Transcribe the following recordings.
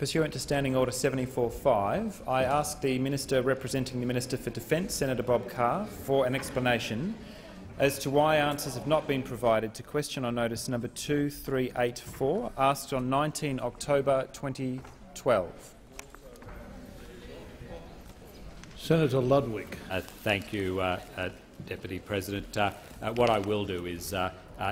Pursuant to Standing Order 74.5, I ask the Minister representing the Minister for Defence, Senator Bob Carr, for an explanation as to why answers have not been provided to question on notice number 2384, asked on 19 October 2012. Senator Ludwig. Thank you, Deputy President. What I will do is,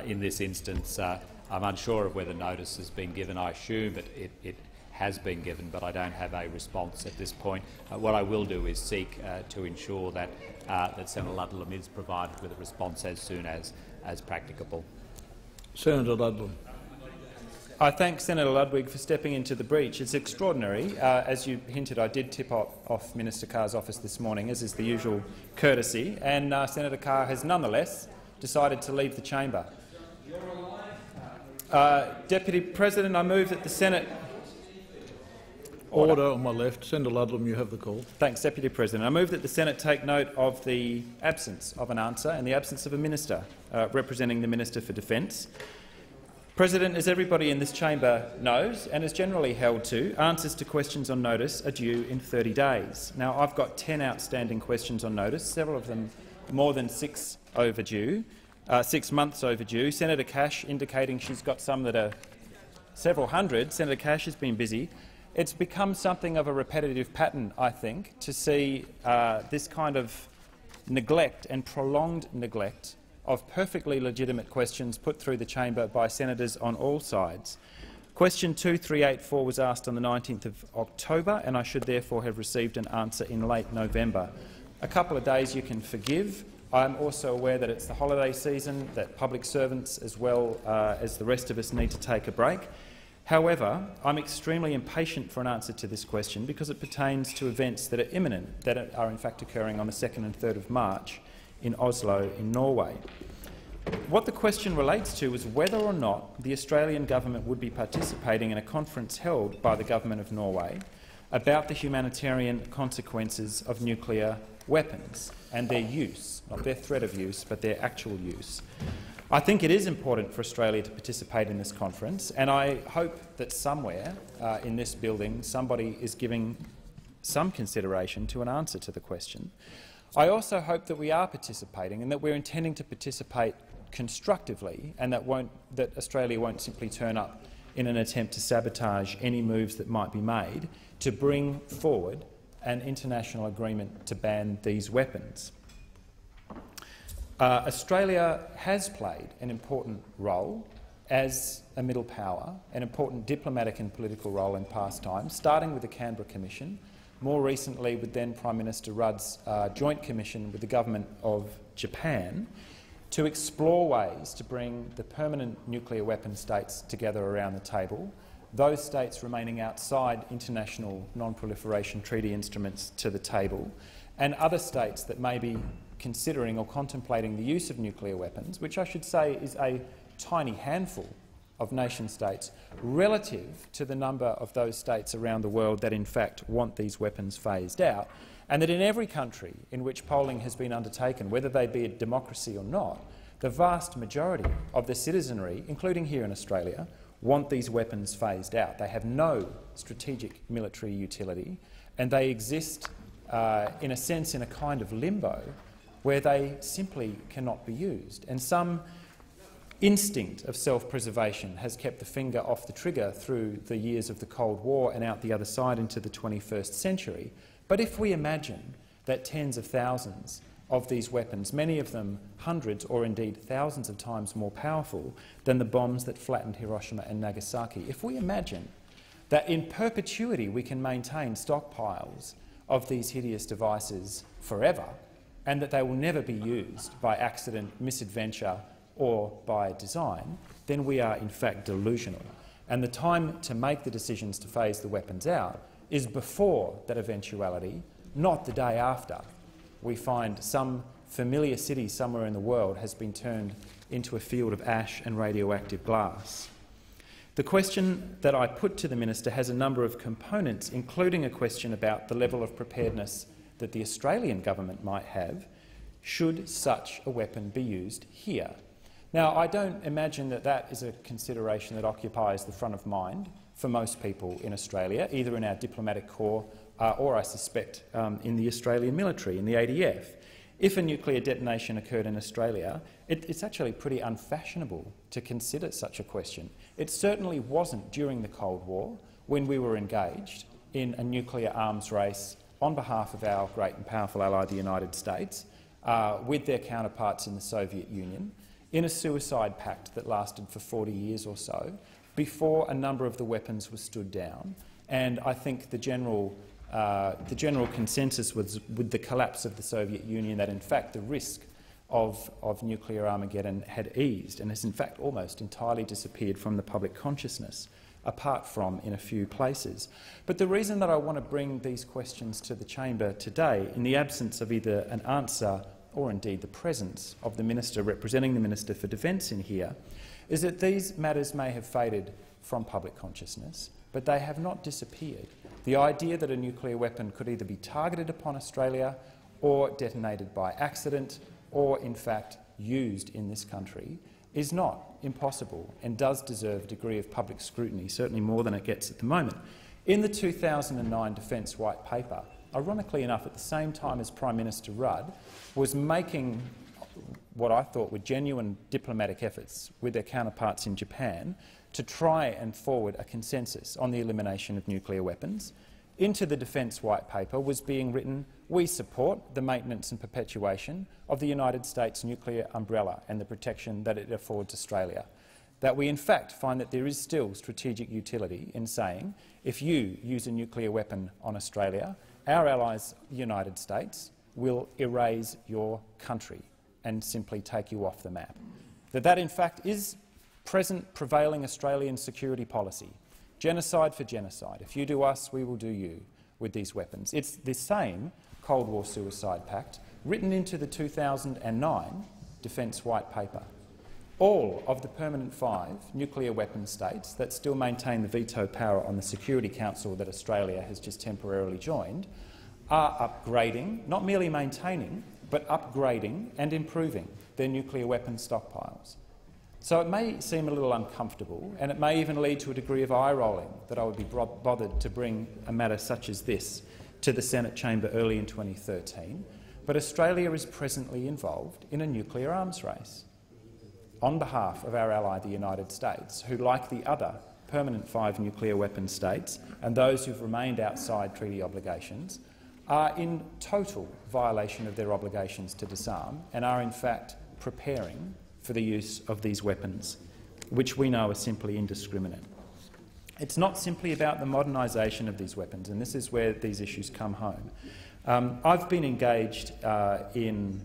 in this instance, I'm unsure of whether notice has been given. I assume that it has been given, but I don't have a response at this point. What I will do is seek to ensure that Senator Ludlam is provided with a response as soon as practicable. Senator Ludlam. I thank Senator Ludwig for stepping into the breach. It's extraordinary. As you hinted, I did tip off Minister Carr's office this morning, as is the usual courtesy, and Senator Carr has nonetheless decided to leave the chamber. Deputy President, I move that the Senate— Order on my left. Senator Ludlam, you have the call. Thanks, Deputy President. I move that the Senate take note of the absence of an answer and the absence of a minister representing the Minister for Defence. President, as everybody in this chamber knows and is generally held to, answers to questions on notice are due in 30 days. Now, I've got 10 outstanding questions on notice, several of them more than 6 months overdue. Senator Cash indicating she's got some that are several hundred. Senator Cash has been busy. It's become something of a repetitive pattern, I think, to see this kind of neglect and prolonged neglect of perfectly legitimate questions put through the chamber by senators on all sides. Question 2384 was asked on the 19th of October, and I should therefore have received an answer in late November. A couple of days you can forgive. I'm also aware that it's the holiday season, that public servants as well as the rest of us need to take a break. However, I'm extremely impatient for an answer to this question because it pertains to events that are imminent, that are in fact occurring on the 2nd and 3rd of March in Oslo in Norway. What the question relates to is whether or not the Australian government would be participating in a conference held by the government of Norway about the humanitarian consequences of nuclear weapons and their use, not their threat of use, but their actual use. I think it is important for Australia to participate in this conference, and I hope that somewhere in this building somebody is giving some consideration to an answer to the question. I also hope that we are participating and that we're intending to participate constructively, and that Australia won't simply turn up in an attempt to sabotage any moves that might be made to bring forward an international agreement to ban these weapons. Australia has played an important role as a middle power, an important diplomatic and political role in past times, starting with the Canberra Commission, more recently with then Prime Minister Rudd's joint commission with the government of Japan, to explore ways to bring the permanent nuclear weapon states together around the table, those states remaining outside international non-proliferation treaty instruments to the table, and other states that may be considering or contemplating the use of nuclear weapons, which I should say is a tiny handful of nation-states relative to the number of those states around the world that in fact want these weapons phased out, and that in every country in which polling has been undertaken, whether they be a democracy or not, the vast majority of the citizenry, including here in Australia, want these weapons phased out. They have no strategic military utility, and they exist, in a sense, in a kind of limbo where they simply cannot be used. And some instinct of self-preservation has kept the finger off the trigger through the years of the Cold War and out the other side into the 21st century. But if we imagine that tens of thousands of these weapons, many of them hundreds or indeed thousands of times more powerful than the bombs that flattened Hiroshima and Nagasaki, if we imagine that in perpetuity we can maintain stockpiles of these hideous devices forever, and that they will never be used by accident, misadventure or by design, then we are in fact delusional. And the time to make the decisions to phase the weapons out is before that eventuality, not the day after we find some familiar city somewhere in the world has been turned into a field of ash and radioactive glass. The question that I put to the Minister has a number of components, including a question about the level of preparedness that the Australian government might have should such a weapon be used here. Now, I don't imagine that that is a consideration that occupies the front of mind for most people in Australia, either in our diplomatic corps or, I suspect, in the Australian military, in the ADF. If a nuclear detonation occurred in Australia, it's actually pretty unfashionable to consider such a question. It certainly wasn't during the Cold War, when we were engaged in a nuclear arms race on behalf of our great and powerful ally, the United States, with their counterparts in the Soviet Union, in a suicide pact that lasted for 40 years or so, before a number of the weapons were stood down. And I think the general consensus was, with the collapse of the Soviet Union, that in fact the risk of nuclear Armageddon had eased and has in fact almost entirely disappeared from the public consciousness, apart from in a few places. But the reason that I want to bring these questions to the chamber today, in the absence of either an answer or indeed the presence of the Minister representing the Minister for Defence in here, is that these matters may have faded from public consciousness, but they have not disappeared. The idea that a nuclear weapon could either be targeted upon Australia or detonated by accident or, in fact, used in this country is not impossible and does deserve a degree of public scrutiny, certainly more than it gets at the moment. In the 2009 Defence White Paper, ironically enough, at the same time as Prime Minister Rudd was making what I thought were genuine diplomatic efforts with their counterparts in Japan to try and forward a consensus on the elimination of nuclear weapons, into the Defence White Paper was being written, "We support the maintenance and perpetuation of the United States nuclear umbrella and the protection that it affords Australia." That we in fact find that there is still strategic utility in saying, if you use a nuclear weapon on Australia, our allies, the United States, will erase your country and simply take you off the map. That in fact is present prevailing Australian security policy. Genocide for genocide. If you do us, we will do you with these weapons. It's the same Cold War suicide pact written into the 2009 Defence White Paper. All of the permanent 5 nuclear weapon states that still maintain the veto power on the Security Council that Australia has just temporarily joined are upgrading, not merely maintaining, but upgrading and improving their nuclear weapon stockpiles. So it may seem a little uncomfortable, and it may even lead to a degree of eye-rolling that I would be bothered to bring a matter such as this to the Senate chamber early in 2013, but Australia is presently involved in a nuclear arms race on behalf of our ally, the United States, who, like the other permanent 5 nuclear weapon states and those who've remained outside treaty obligations, are in total violation of their obligations to disarm and are in fact preparing for the use of these weapons, which we know are simply indiscriminate. It's not simply about the modernisation of these weapons, and this is where these issues come home. I've been engaged in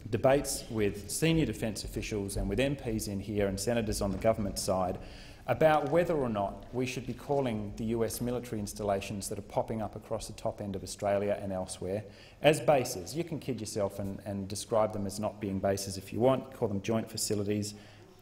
debates with senior defence officials and with MPs in here and senators on the government side about whether or not we should be calling the US military installations that are popping up across the top end of Australia and elsewhere as bases. You can kid yourself and describe them as not being bases if you want, call them joint facilities.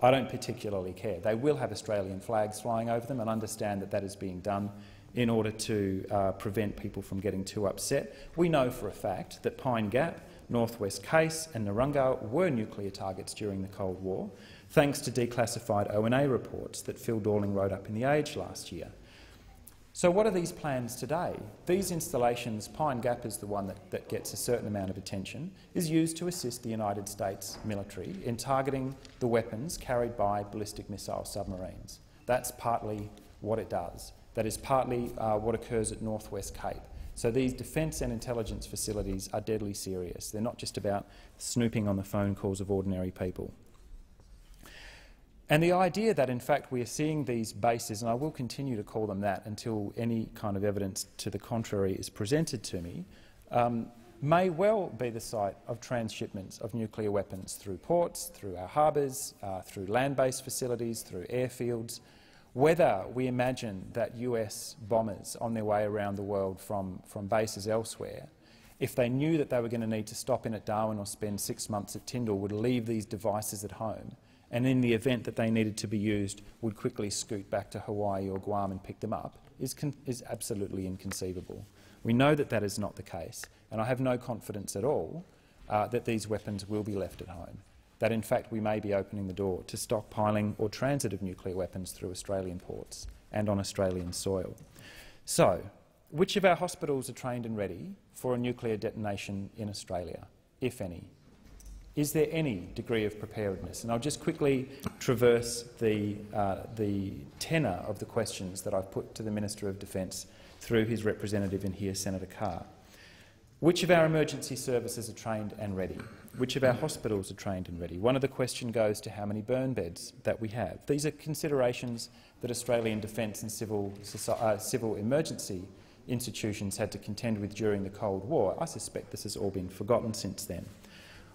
I don't particularly care. They will have Australian flags flying over them, and understand that that is being done in order to prevent people from getting too upset. We know for a fact that Pine Gap, Northwest Case and Narungga were nuclear targets during the Cold War, thanks to declassified O&A reports that Phil Dorling wrote up in The Age last year. So what are these plans today? These installations, Pine Gap is the one that gets a certain amount of attention, is used to assist the United States military in targeting the weapons carried by ballistic missile submarines. That's partly what it does. That is partly what occurs at Northwest Cape. So these defence and intelligence facilities are deadly serious. They're not just about snooping on the phone calls of ordinary people. And the idea that, in fact, we are seeing these bases, and I will continue to call them that until any kind of evidence to the contrary is presented to me, may well be the site of transshipments of nuclear weapons through ports, through our harbours, through land-based facilities, through airfields. Whether we imagine that US bombers on their way around the world from bases elsewhere, if they knew that they were going to need to stop in at Darwin or spend 6 months at Tyndall, would leave these devices at home, and in the event that they needed to be used, would quickly scoot back to Hawaii or Guam and pick them up, is absolutely inconceivable. We know that that is not the case, and I have no confidence at all that these weapons will be left at home, that in fact we may be opening the door to stockpiling or transit of nuclear weapons through Australian ports and on Australian soil. So, which of our hospitals are trained and ready for a nuclear detonation in Australia, if any? Is there any degree of preparedness? And I'll just quickly traverse the tenor of the questions that I've put to the Minister of Defence through his representative in here, Senator Carr. Which of our emergency services are trained and ready? Which of our hospitals are trained and ready? One of the questions goes to how many burn beds that we have. These are considerations that Australian defence and civil emergency institutions had to contend with during the Cold War. I suspect this has all been forgotten since then.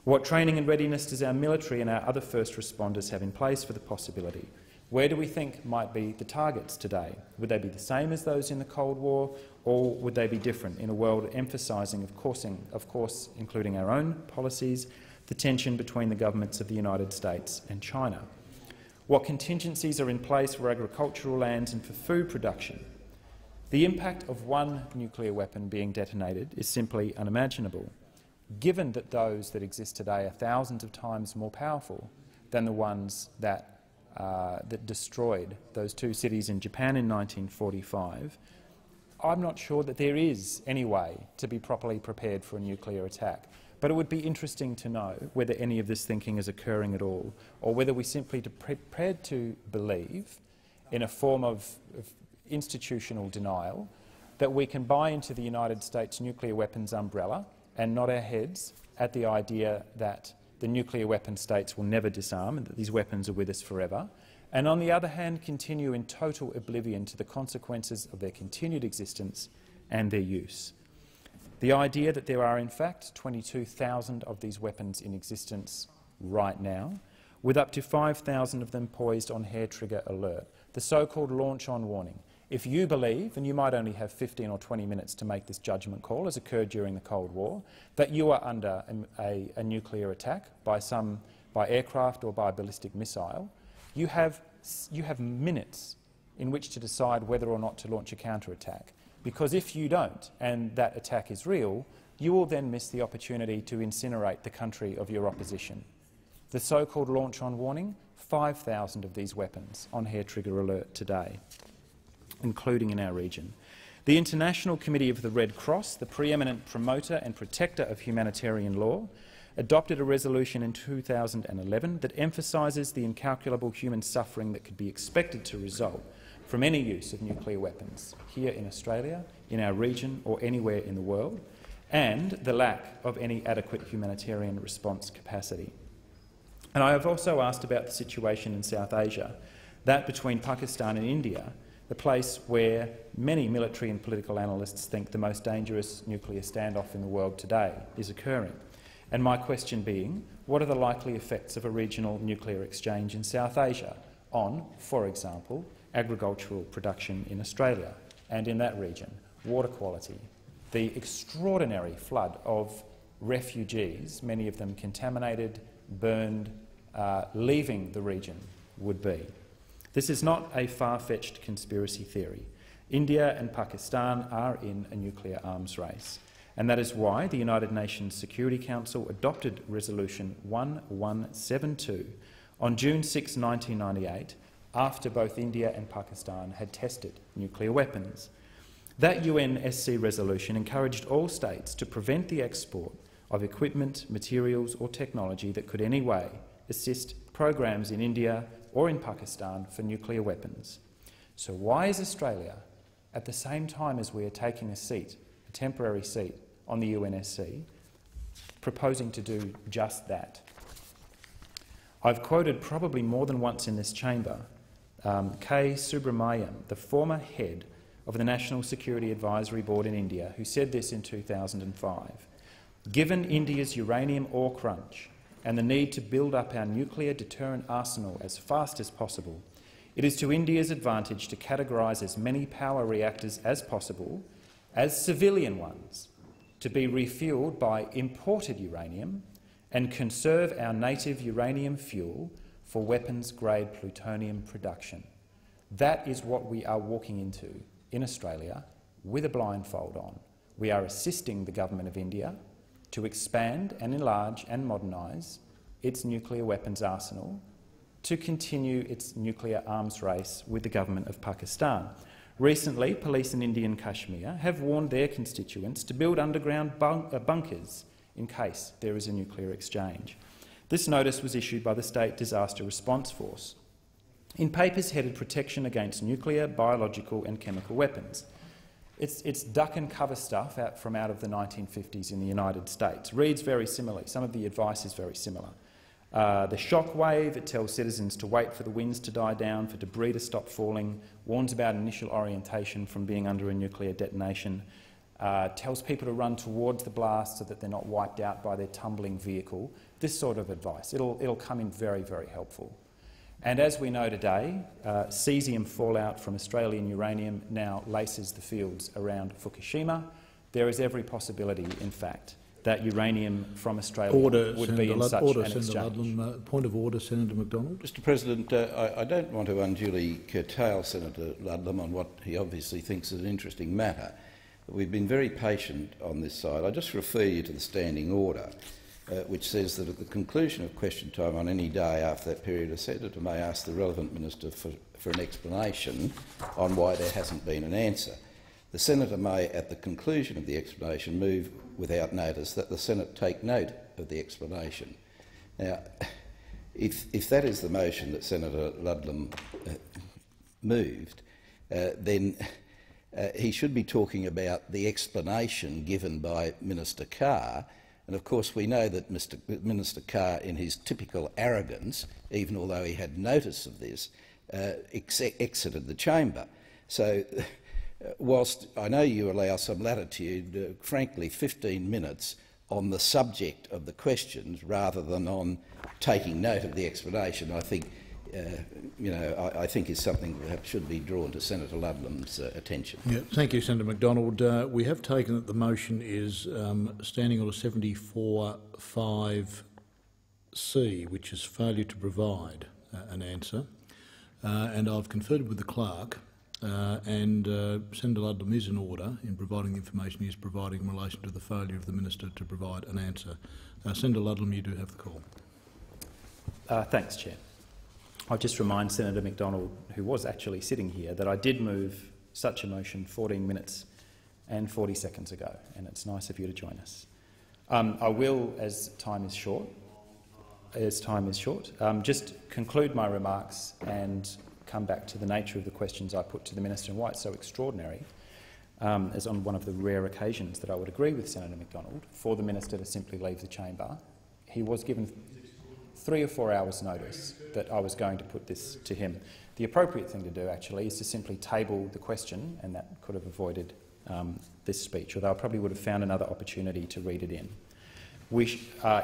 What training and readiness does our military and our other first responders have in place for the possibility? Where do we think might be the targets today? Would they be the same as those in the Cold War, or would they be different in a world emphasising, of course, including our own policies, the tension between the governments of the United States and China? What contingencies are in place for agricultural lands and for food production? The impact of one nuclear weapon being detonated is simply unimaginable, given that those that exist today are thousands of times more powerful than the ones that destroyed those two cities in Japan in 1945. I'm not sure that there is any way to be properly prepared for a nuclear attack, but it would be interesting to know whether any of this thinking is occurring at all, or whether we simply are prepared to believe in a form of institutional denial that we can buy into the United States nuclear weapons umbrella and nod our heads at the idea that the nuclear weapon states will never disarm and that these weapons are with us forever, and on the other hand continue in total oblivion to the consequences of their continued existence and their use. The idea that there are in fact 22,000 of these weapons in existence right now, with up to 5,000 of them poised on hair-trigger alert, the so-called launch-on warning. If you believe, and you might only have 15 or 20 minutes to make this judgment call, as occurred during the Cold War, that you are under a nuclear attack by aircraft or by a ballistic missile, you have minutes in which to decide whether or not to launch a counterattack. Because if you don't, and that attack is real, you will then miss the opportunity to incinerate the country of your opposition. The so-called launch-on warning, 5,000 of these weapons on hair-trigger alert today, including in our region. The International Committee of the Red Cross, the preeminent promoter and protector of humanitarian law, adopted a resolution in 2011 that emphasises the incalculable human suffering that could be expected to result from any use of nuclear weapons here in Australia, in our region or anywhere in the world, and the lack of any adequate humanitarian response capacity. And I have also asked about the situation in South Asia, that between Pakistan and India, the place where many military and political analysts think the most dangerous nuclear standoff in the world today is occurring. And my question being, what are the likely effects of a regional nuclear exchange in South Asia on, for example, agricultural production in Australia and in that region, water quality, the extraordinary flood of refugees, many of them contaminated, burned, leaving the region would be. This is not a far-fetched conspiracy theory. India and Pakistan are in a nuclear arms race, and that is why the United Nations Security Council adopted Resolution 1172 on June 6, 1998, after both India and Pakistan had tested nuclear weapons. That UNSC resolution encouraged all states to prevent the export of equipment, materials or technology that could in any way assist programs in India or in Pakistan for nuclear weapons. So why is Australia, at the same time as we are taking a temporary seat on the UNSC, proposing to do just that? I've quoted probably more than once in this chamber K. Subramaniam, the former head of the National Security Advisory Board in India, who said this in 2005. Given India's uranium ore crunch and the need to build up our nuclear deterrent arsenal as fast as possible, it is to India's advantage to categorise as many power reactors as possible as civilian ones, to be refuelled by imported uranium, and conserve our native uranium fuel for weapons-grade plutonium production. That is what we are walking into in Australia with a blindfold on. We are assisting the government of India to expand and enlarge and modernise its nuclear weapons arsenal to continue its nuclear arms race with the government of Pakistan. Recently, police in Indian Kashmir have warned their constituents to build underground bunkers in case there is a nuclear exchange. This notice was issued by the State Disaster Response Force in papers headed Protection Against Nuclear, Biological and Chemical Weapons. It's duck and cover stuff from out of the 1950s in the United States. Reads very similarly. Some of the advice is very similar. The shock wave, it tells citizens to wait for the winds to die down, for debris to stop falling, warns about initial orientation from being under a nuclear detonation, tells people to run towards the blast so that they're not wiped out by their tumbling vehicle. This sort of advice. It'll come in very, very helpful. And as we know today, cesium fallout from Australian uranium now laces the fields around Fukushima. There is every possibility, in fact, that uranium from Australia would be in such an exchange. Ludlam, point of order, Senator McDonald. Mr. President, I don't want to unduly curtail Senator Ludlam on what he obviously thinks is an interesting matter. We've been very patient on this side. I just refer you to the standing order, which says that at the conclusion of question time on any day after that period, a senator may ask the relevant minister for an explanation on why there hasn't been an answer. The senator may, at the conclusion of the explanation, move without notice that the Senate take note of the explanation. Now, if that is the motion that Senator Ludlam moved, then he should be talking about the explanation given by Minister Carr. And of course we know that Minister Carr, in his typical arrogance, even although he had notice of this, exited the chamber. So whilst I know you allow some latitude, frankly 15 minutes on the subject of the questions rather than on taking note of the explanation, I think I think is something that should be drawn to Senator Ludlam's attention. Yeah, thank you, Senator McDonald. We have taken that the motion is Standing Order 74(5)(c), which is failure to provide an answer, and I've conferred with the clerk, and Senator Ludlam is in order in providing the information he is providing in relation to the failure of the minister to provide an answer. Senator Ludlam, you do have the call. Thanks, Chair. I'll just remind Senator McDonald, who was actually sitting here, that I did move such a motion 14 minutes and 40 seconds ago, and it's nice of you to join us. I will, as time is short, just conclude my remarks and come back to the nature of the questions I put to the Minister and why it's so extraordinary, as on one of the rare occasions that I would agree with Senator McDonald, for the Minister to simply leave the chamber. He was given 3 or 4 hours' notice that I was going to put this to him. The appropriate thing to do, actually, is to simply table the question, and that could have avoided this speech, although I probably would have found another opportunity to read it in.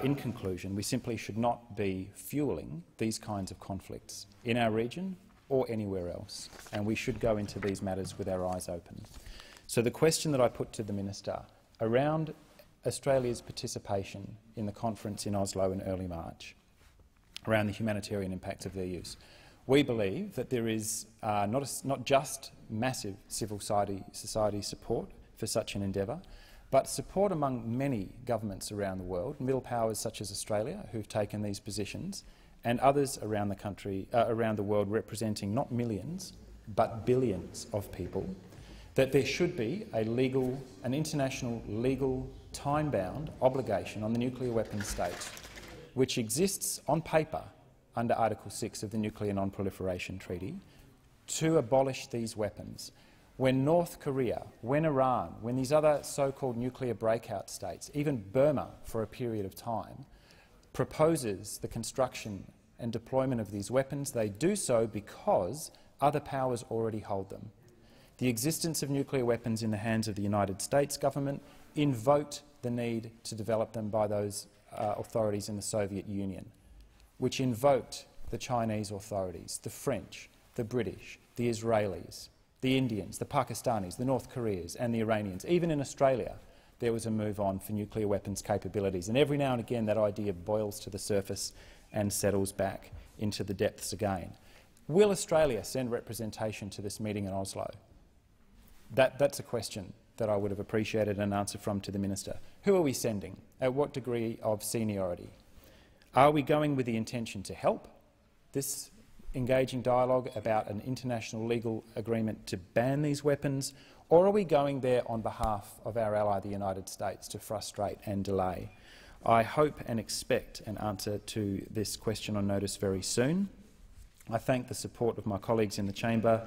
In conclusion, we simply should not be fuelling these kinds of conflicts in our region or anywhere else, and we should go into these matters with our eyes open. So the question that I put to the Minister around Australia's participation in the conference in Oslo in early March, around the humanitarian impacts of their use. We believe that there is not just massive civil society support for such an endeavour, but support among many governments around the world, middle powers such as Australia, who've taken these positions, and others around the country, around the world, representing not millions but billions of people, that there should be an international legal time-bound obligation on the nuclear weapons states, which exists on paper under Article 6 of the Nuclear Non-Proliferation Treaty, to abolish these weapons. When North Korea, when Iran, when these other so-called nuclear breakout states, even Burma for a period of time, proposes the construction and deployment of these weapons, they do so because other powers already hold them. The existence of nuclear weapons in the hands of the United States government invoked the need to develop them by those authorities in the Soviet Union, which invoked the Chinese authorities, the French, the British, the Israelis, the Indians, the Pakistanis, the North Koreans and the Iranians. Even in Australia there was a move on for nuclear weapons capabilities, and every now and again that idea boils to the surface and settles back into the depths again. Will Australia send representation to this meeting in Oslo? That's a question that I would have appreciated an answer from to the Minister. Who are we sending? At what degree of seniority? Are we going with the intention to help, this engaging dialogue about an international legal agreement to ban these weapons, or are we going there on behalf of our ally, the United States, to frustrate and delay? I hope and expect an answer to this question on notice very soon. I thank the support of my colleagues in the chamber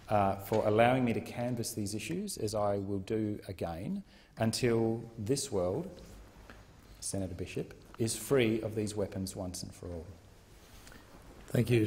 for allowing me to canvass these issues, as I will do again, until this world, Senator Bishop, is free of these weapons once and for all. Thank you.